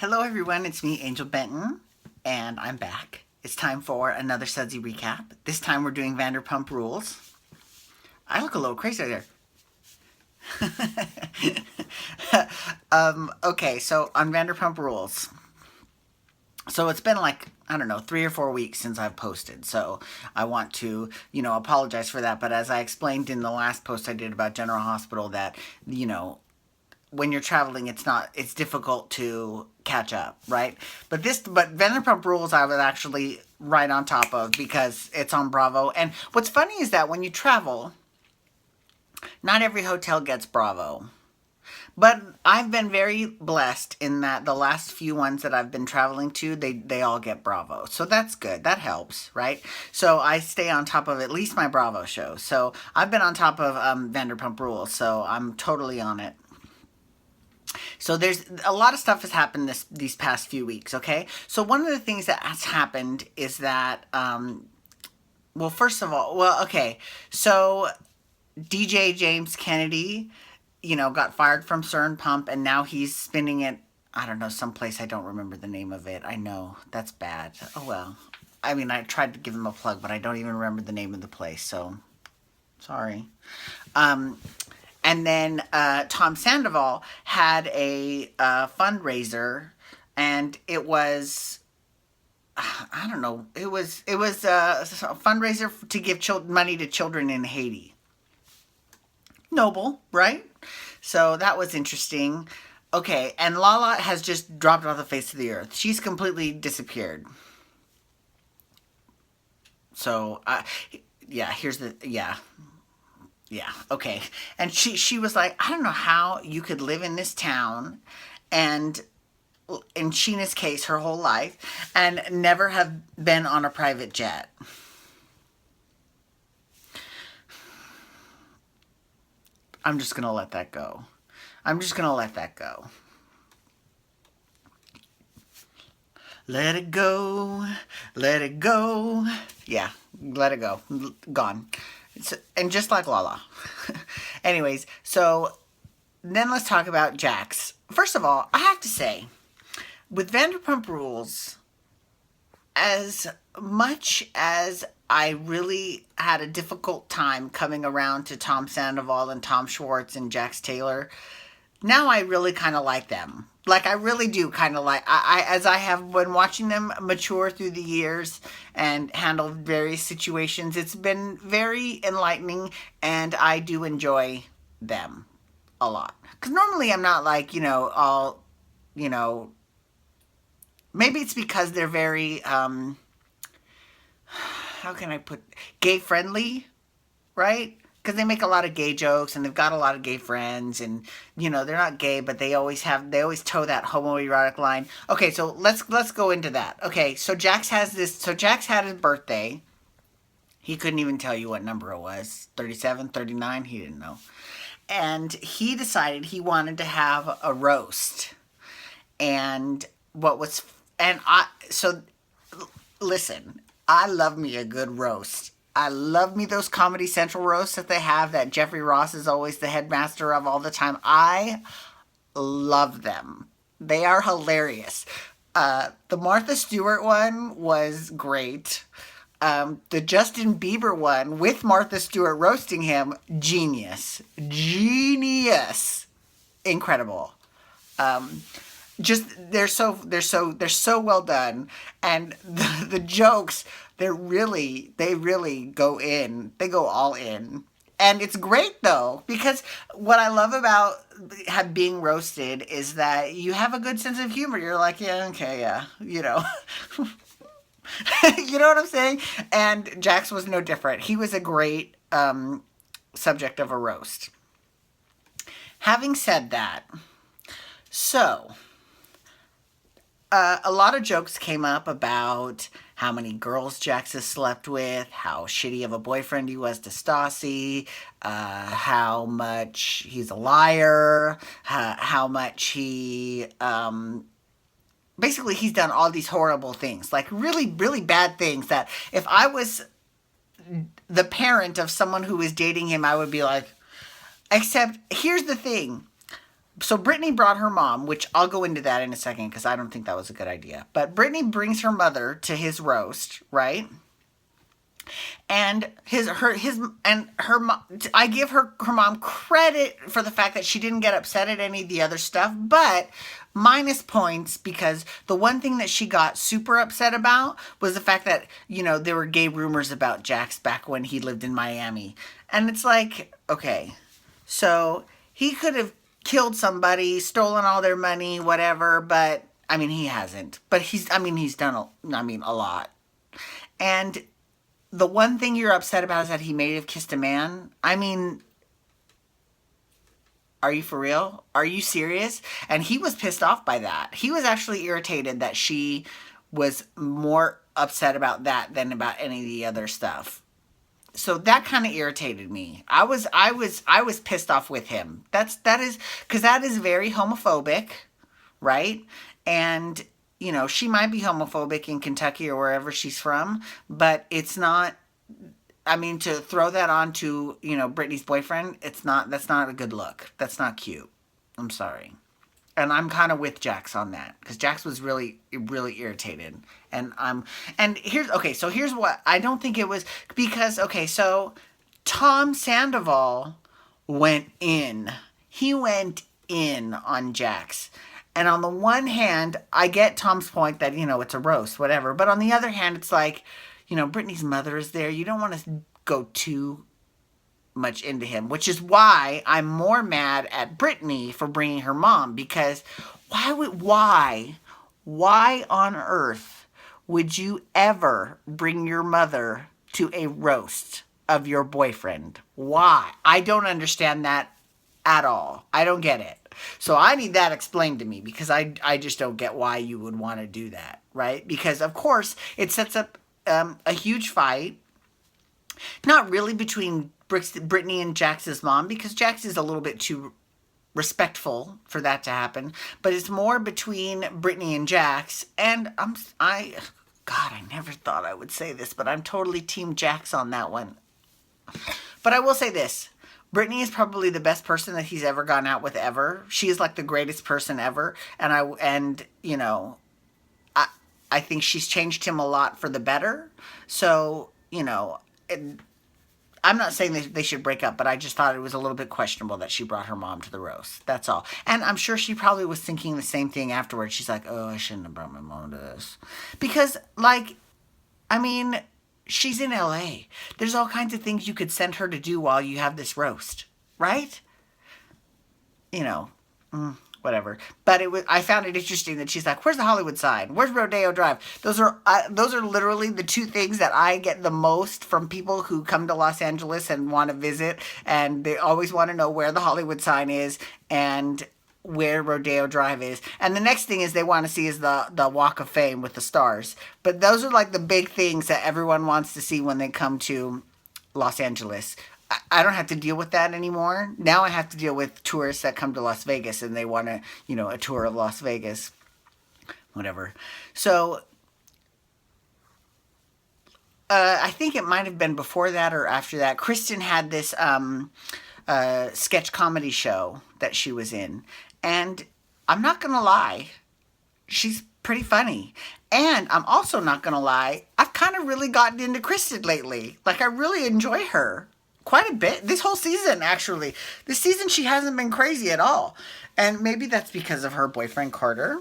Hello everyone, it's me, Angel Benton, and I'm back. It's time for another Sudsy recap. This time we're doing Vanderpump Rules. I look a little crazy there. Okay, so on Vanderpump Rules. So it's been like, I don't know, 3 or 4 weeks since I've posted. So I want to, apologize for that. But as I explained in the last post I did about General Hospital, that, when you're traveling, it's difficult to catch up, right? But Vanderpump Rules I was actually right on top of because it's on Bravo. And what's funny is that when you travel, not every hotel gets Bravo. But I've been very blessed in that the last few ones that I've been traveling to, they all get Bravo. So that's good. That helps, right? So I stay on top of at least my Bravo show. So I've been on top of Vanderpump Rules. So I'm totally on it. So there's a lot of stuff has happened these past few weeks, okay? So one of the things that has happened is that, first of all, okay, so DJ James Kennedy, got fired from CERN Pump, and now he's spinning it, I don't know, someplace, I don't remember the name of it. I know, that's bad. Oh, well. I mean, I tried to give him a plug, but I don't even remember the name of the place, so sorry. And then Tom Sandoval had a fundraiser, and it was, I don't know, it was a fundraiser to give money to children in Haiti. Noble, right? So that was interesting. Okay, and Lala has just dropped off the face of the earth. She's completely disappeared. So, yeah, yeah, okay. And she was like, I don't know how you could live in this town and, in Sheena's case, her whole life, and never have been on a private jet. I'm just going to let that go. Let it go. Let it go. Yeah, let it go. Gone. And just like Lala. Anyways, so then let's talk about Jax. First of all, I have to say, with Vanderpump Rules, as much as I really had a difficult time coming around to Tom Sandoval and Tom Schwartz and Jax Taylor, now I really kind of like them. Like, I really do kind of like, as I have been watching them mature through the years and handle various situations, it's been very enlightening, and I do enjoy them a lot. Because normally I'm not like, all, maybe it's because they're very, how can I put, gay friendly, right? Because they make a lot of gay jokes, and they've got a lot of gay friends, and they're not gay, but they always toe that homoerotic line. Okay, so let's go into that. Okay, so Jax had his birthday. He couldn't even tell you what number it was. 37, 39, he didn't know. And he decided he wanted to have a roast. And listen, I love me a good roast. I love me those Comedy Central roasts that they have that Jeffrey Ross is always the headmaster of all the time. I love them. They are hilarious. The Martha Stewart one was great. The Justin Bieber one with Martha Stewart roasting him, genius. Incredible. They're so well done, and the jokes, they really go in. They go all in. And it's great, though, because what I love about being roasted is that you have a good sense of humor. You're like, yeah, okay, yeah, You know what I'm saying? And Jax was no different. He was a great subject of a roast. Having said that, so a lot of jokes came up about how many girls Jax has slept with, how shitty of a boyfriend he was to Stassi, how much he's a liar, how much he, basically he's done all these horrible things, like really, really bad things that if I was the parent of someone who was dating him, I would be like, except here's the thing. so Brittany brought her mom, which I'll go into that in a second because I don't think that was a good idea. But Brittany brings her mother to his roast, right? And I give her mom credit for the fact that she didn't get upset at any of the other stuff, but minus points because the one thing that she got super upset about was the fact that, there were gay rumors about Jax back when he lived in Miami. And it's like, okay, so he could have killed somebody, stolen all their money, whatever, but I mean, he hasn't. But he's done a lot. And the one thing you're upset about is that he may have kissed a man. I mean, are you for real? Are you serious? And he was pissed off by that. He was actually irritated that she was more upset about that than about any of the other stuff. So that kind of irritated me. I was pissed off with him. That is very homophobic, right? And she might be homophobic in Kentucky or wherever she's from, but it's not, to throw that on to, Brittany's boyfriend, that's not a good look. That's not cute. I'm sorry. And I'm kind of with Jax on that because Jax was really, really irritated. Here's what, I don't think it was because, so Tom Sandoval went in. He went in on Jax. And on the one hand, I get Tom's point that, it's a roast, whatever. But on the other hand, it's like, Brittany's mother is there. You don't want to go too much into him, which is why I'm more mad at Brittany for bringing her mom. Because why on earth would you ever bring your mother to a roast of your boyfriend? Why? I don't understand that at all. I don't get it. So I need that explained to me because I just don't get why you would want to do that, right? Because, of course, it sets up a huge fight. Not really between Brittany and Jax's mom because Jax is a little bit too respectful for that to happen. But it's more between Brittany and Jax. And I never thought I would say this, but I'm totally team Jax on that one. But I will say this. Brittany is probably the best person that he's ever gone out with ever. She is like the greatest person ever. And I think she's changed him a lot for the better. So, I'm not saying they should break up, but I just thought it was a little bit questionable that she brought her mom to the roast. That's all. And I'm sure she probably was thinking the same thing afterwards. She's like, oh, I shouldn't have brought my mom to this. Because, she's in LA. There's all kinds of things you could send her to do while you have this roast, right? Whatever. But I found it interesting that she's like, where's the Hollywood sign? Where's Rodeo Drive? Those are literally the two things that I get the most from people who come to Los Angeles and want to visit. And they always want to know where the Hollywood sign is and where Rodeo Drive is. And the next thing is they want to see is the Walk of Fame with the stars. But those are like the big things that everyone wants to see when they come to Los Angeles. I don't have to deal with that anymore. Now I have to deal with tourists that come to Las Vegas and they want a tour of Las Vegas. Whatever. So I think it might have been before that or after that. Kristen had this sketch comedy show that she was in. And I'm not going to lie, she's pretty funny. And I'm also not going to lie, I've kind of really gotten into Kristen lately. Like, I really enjoy her quite a bit. This whole season, actually. This season, she hasn't been crazy at all. And maybe that's because of her boyfriend, Carter.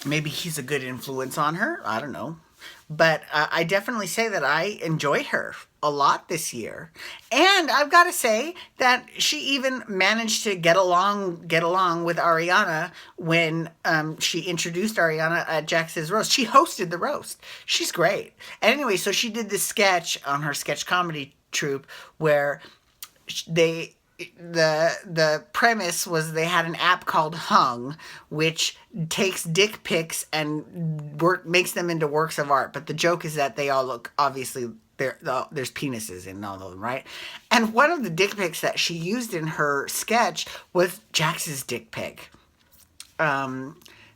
Maybe he's a good influence on her. I don't know. But I definitely say that I enjoy her a lot this year. And I've got to say that she even managed to get along with Ariana when she introduced Ariana at Jax's roast. She hosted the roast. She's great. And anyway, so she did this sketch on her sketch comedy troupe where the premise was they had an app called Hung, which takes dick pics and makes them into works of art. But the joke is that they all look, obviously, there's penises in all of them, right? And one of the dick pics that she used in her sketch was Jax's dick pic.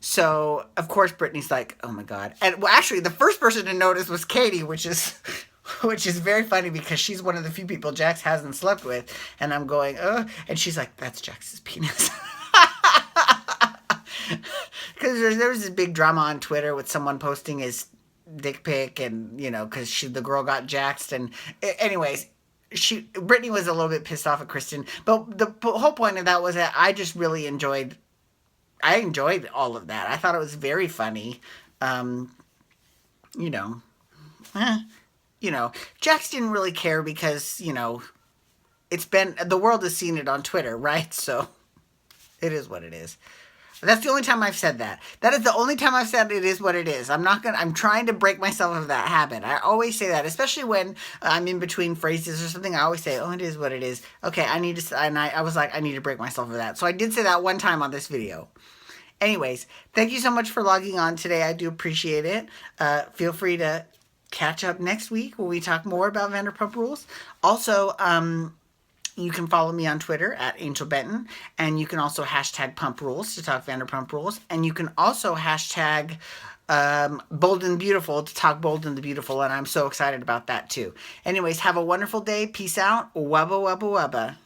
So, of course, Brittany's like, oh my God. And well, actually, the first person to notice was Katie, which is very funny because she's one of the few people Jax hasn't slept with. And I'm going, and she's like, that's Jax's penis. there was this big drama on Twitter with someone posting his dick pic, and because the girl got jaxed, and anyways, Brittany was a little bit pissed off at Kristen, but the whole point of that was that I just really enjoyed. I enjoyed all of that. I thought it was very funny. You know, Jax didn't really care because the world has seen it on Twitter, right? So it is what it is. That's the only time I've said that. That is the only time I've said it is what it is. I'm trying to break myself of that habit. I always say that, especially when I'm in between phrases or something. I always say, oh, it is what it is. Okay, I need to, and I was like, I need to break myself of that. So I did say that one time on this video. Anyways, thank you so much for logging on today. I do appreciate it. Feel free to catch up next week when we talk more about Vanderpump Rules. Also, you can follow me on Twitter at Angel Benton, and you can also hashtag Pump Rules to talk Vanderpump Rules, and you can also hashtag Bold and Beautiful to talk Bold and the Beautiful, and I'm so excited about that too. Anyways, have a wonderful day. Peace out. Wubba, wubba, wubba.